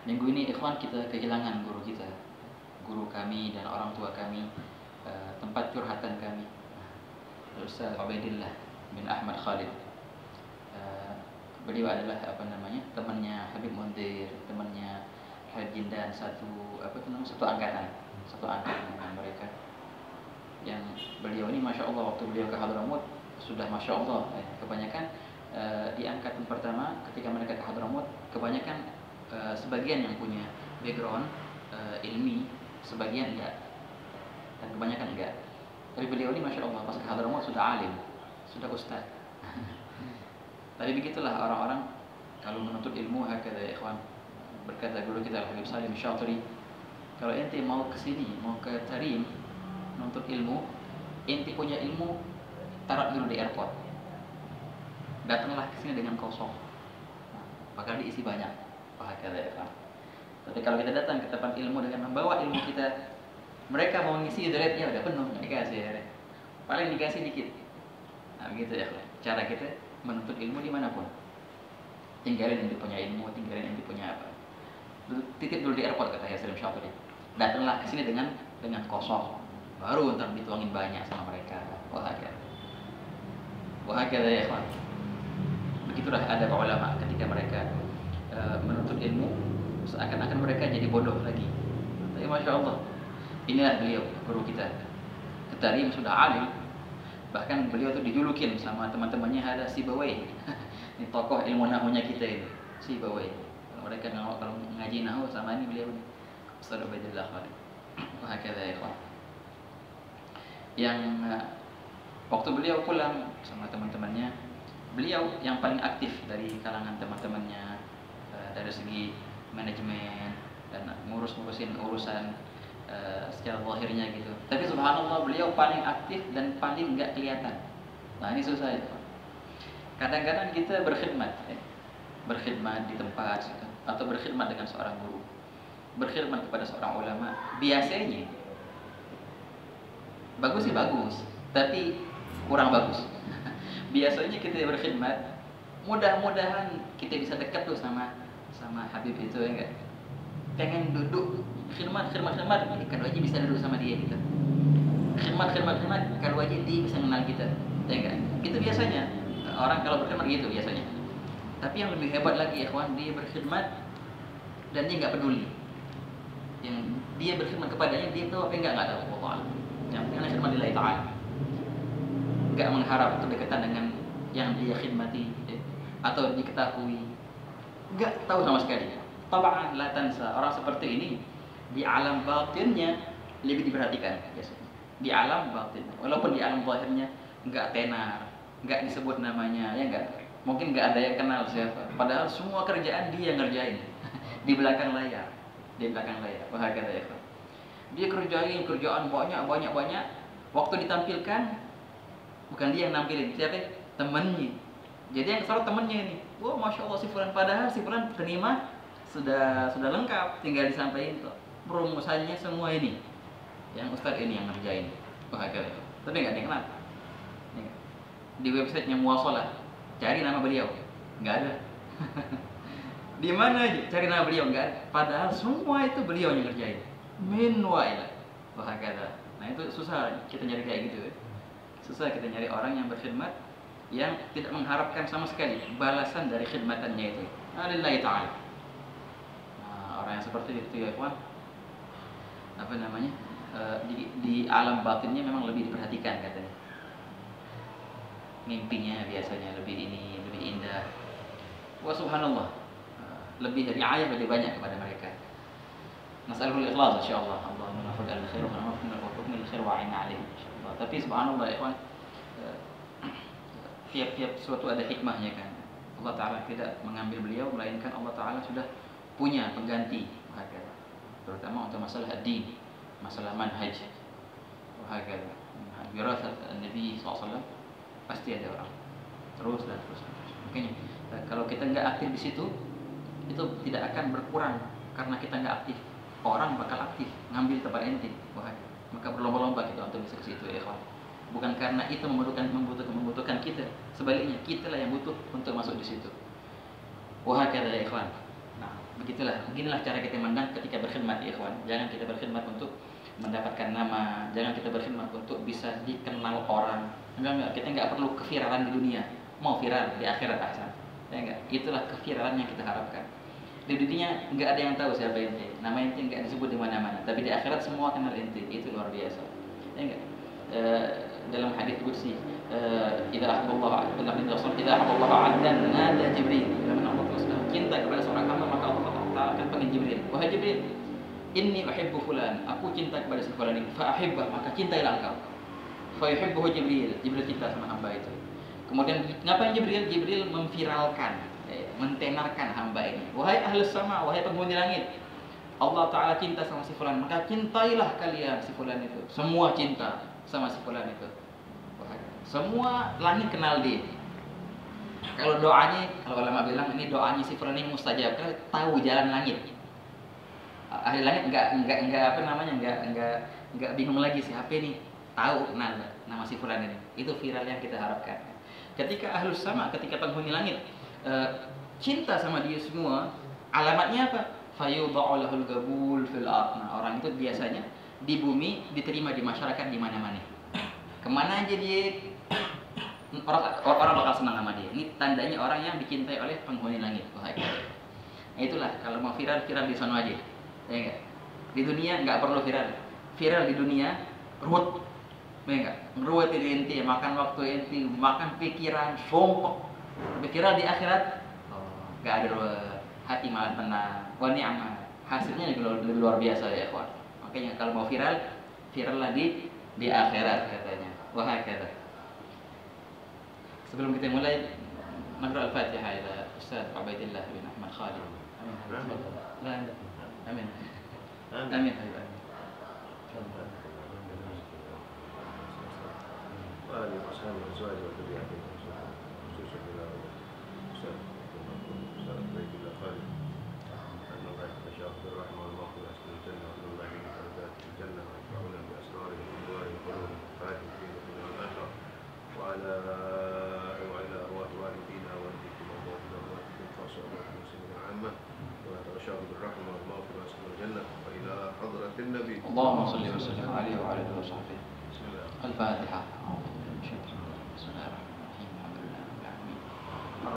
Minggu ini ikhwan kita kehilangan guru kita, guru kami dan orang tua kami, tempat curhatan kami, Ustaz Ubaidillah bin Ahmad Khalid. Beliau adalah temannya Habib Mundir, temannya Khalid Jindan, satu angkatan dengan mereka. Yang beliau ini masya Allah, waktu beliau ke Hadramut sudah masya Allah, kebanyakan di angkatan pertama ketika mereka ke Hadramut, kebanyakan sebagian yang punya background ilmi, sebagian enggak, dan kebanyakan enggak. Tapi beliau ini masya Allah pas ke Hadramut sudah alim, sudah ustaz. Tapi begitulah orang-orang kalau menuntut ilmu, hakada ya ikhwan. Berkata guru kita Habib Salim Syatri, kalau ente mau ke sini, mau ke Tarim menuntut ilmu, ente punya ilmu, taruh dulu di airport. Datanglah ke sini dengan kosong, bakal diisi banyak. Hakada ya ikhwan. Tapi kalau kita datang ke tempat ilmu dengan membawa ilmu kita, mereka mau ngisi dreadnya udah penuh, nggak dikasih ya. Paling dikasih dikit. Nah begitu ya cara kita menuntut ilmu dimanapun. Tinggalin yang punya ilmu, tinggalin yang punya apa. Titip dulu di airport, kata Salim Syatri. Datanglah ke sini dengan kosong, baru ntar dituangin banyak sama mereka. Wahakala ya ikhwan. Begitulah ada para ulama ketika mereka menuntut ilmu, seakan-akan mereka jadi bodoh lagi. Tapi masya Allah, inilah beliau guru kita. Tarim sudah alim, bahkan beliau tuh dijulukin sama teman-temannya ada Sibawai. Ini tokoh ilmu nahunya kita ini, Sibawai. Kalau mereka kalau ngaji nahu sama ini beliau Ustaz Ubaidillah Khalid. Wahakala ya ikhwan. Yang waktu beliau pulang sama teman-temannya, beliau yang paling aktif dari kalangan teman-temannya dari segi manajemen dan ngurusin urusan secara zahirnya gitu. Tapi subhanallah beliau paling aktif dan paling enggak kelihatan. Nah ini susah ya. Kadang-kadang kita berkhidmat di tempat atau berkhidmat dengan seorang guru, berkhidmat kepada seorang ulama, biasanya bagus sih bagus, tapi kurang bagus. Biasanya kita berkhidmat, mudah-mudahan kita bisa dekat tuh sama Habib itu ya enggak. Pengen duduk khidmat, kalau aja bisa duduk sama dia gitu. Khidmat, kalau aja dia bisa kenal kita, ya enggak? Itu biasanya orang kalau berkhidmat gitu biasanya. Tapi yang lebih hebat lagi ya kawan, dia berkhidmat dan dia enggak peduli. Yang dia berkhidmat kepadanya, dia tahu apa enggak tahu Allah. Yang penting khidmat lillahi ta'ala. Enggak mengharap kedekatan dengan yang dia khidmati atau diketahui. Enggak tahu sama sekali. Taba'an la tansa. Orang seperti ini di alam batinnya lebih diperhatikan biasanya. Di alam batin, walaupun di alam zahirnya enggak tenar, enggak disebut namanya, ya enggak. Mungkin enggak ada yang kenal siapa. Padahal semua kerjaan dia yang ngerjain di belakang layar. Bahagia ya. Dia kerjain kerjaan banyak. Waktu ditampilkan bukan dia yang nampilin, siapa? Temannya. Jadi yang kesal temannya ini. Wah, masya Allah si fulan, padahal si fulan terima sudah lengkap, tinggal disampaikan tuh rumusannya semua ini. Yang ustaz ini yang ngerjain. Bahagia. Tapi enggak dikenal. Di websitenya Muwasalah, cari nama beliau, enggak ada. Di mana aja cari nama beliau, enggak ada. Padahal semua itu beliau yang ngerjain. Min wa ila. Bahagia. Nah itu susah kita nyari kayak gitu. Susah kita nyari orang yang berkhidmat yang tidak mengharapkan sama sekali balasan dari khidmatannya itu. Lillahi ta'ala. Nah, orang yang seperti itu ya kawan, di alam batinnya memang lebih diperhatikan katanya. Mimpinya biasanya lebih indah. Wah subhanallah, lebih riayah lebih banyak kepada mereka. Nas'alul ikhlas insyaallah. Allahumma nafid al-khair wa nafid al-khair wa a'inna alaihi insyaallah. Tapi subhanallah ya kawan, tiap suatu ada hikmahnya kan. Allah Ta'ala tidak mengambil beliau, melainkan Allah Ta'ala sudah punya pengganti. Terutama untuk masalah ad-din, masalah manhaj. Wirasat Nabi SAW pasti ada orang terus. Makanya kalau kita nggak aktif di situ, itu tidak akan berkurang karena kita nggak aktif. Orang bakal aktif ngambil tempat ente. Maka berlomba-lomba kita untuk bisa ke situ ya kawan. Bukan karena itu membutuhkan kita, sebaliknya kitalah yang butuh untuk masuk di situ. Wahakala ya ikhwan. Nah, Beginilah cara kita memandang ketika berkhidmat, ya ikhwan. Jangan kita berkhidmat untuk mendapatkan nama, jangan kita berkhidmat untuk bisa dikenal orang. Enggak, kita enggak perlu keviralan di dunia. Mau viral di akhirat ahsan. Ya enggak? Itulah keviralan yang kita harapkan. Di dunia enggak ada yang tahu siapa ente. Nama ente enggak disebut di mana-mana, tapi di akhirat semua kenal ente. Itu luar biasa. Ya enggak? Dalam hadis qudsi, idza ahabballahu 'abdan nada Jibril. Cinta kepada seorang hamba maka Allah Ta'ala akan panggil Jibril. Wahai Jibril, inni uhibbu fulan, aku cinta kepada si fulan ini. Fa ahibbah, maka cintailah engkau. Fa yuhibbuhu Jibril, Jibril cinta sama hamba itu. Kemudian ngapain Jibril? Jibril memviralkan, mentenarkan hamba ini. Wahai ahlus sama, wahai penghuni langit, Allah Ta'ala cinta sama si fulan, maka cintailah kalian si fulan itu. Semua cinta sama si fulan itu. Semua langit kenal dia. Kalau doanya, kalau ulama bilang ini doanya si fulan ini mustajab, karena tahu jalan langit. Ahli langit enggak bingung lagi siapa ini, tahu nama si fulan ini. Itu viral yang kita harapkan. Ketika ahlus sama, ketika penghuni langit cinta sama dia semua, alamatnya apa? Fayudha'u lahul qabul fil ardh. Orang itu biasanya di bumi diterima di masyarakat di mana-mana. Kemana aja dia, orang bakal senang sama dia. Ini tandanya orang yang dicintai oleh penghuni langit. Itulah kalau mau viral di sana aja. Ya enggak? Di dunia enggak perlu viral. Viral di dunia ruwet. Ya enggak? Ruwet inti, makan waktu inti, makan pikiran, sumpah. Viral di akhirat enggak ada ruwet. Hati malah tenang. Wa ni'mah. Hasilnya lebih luar biasa ya, ikhwan. Makanya kalau mau viral lah di akhirat katanya. Wahakala. Sebelum kita mulai, naqra al-Fatihah ila Ustaz Ubaidillah bin Ahmad Khalid. Amin. Amin. Amin. اللهم صل وسلم عليه وعلى اله وصحبه. الفاتحة.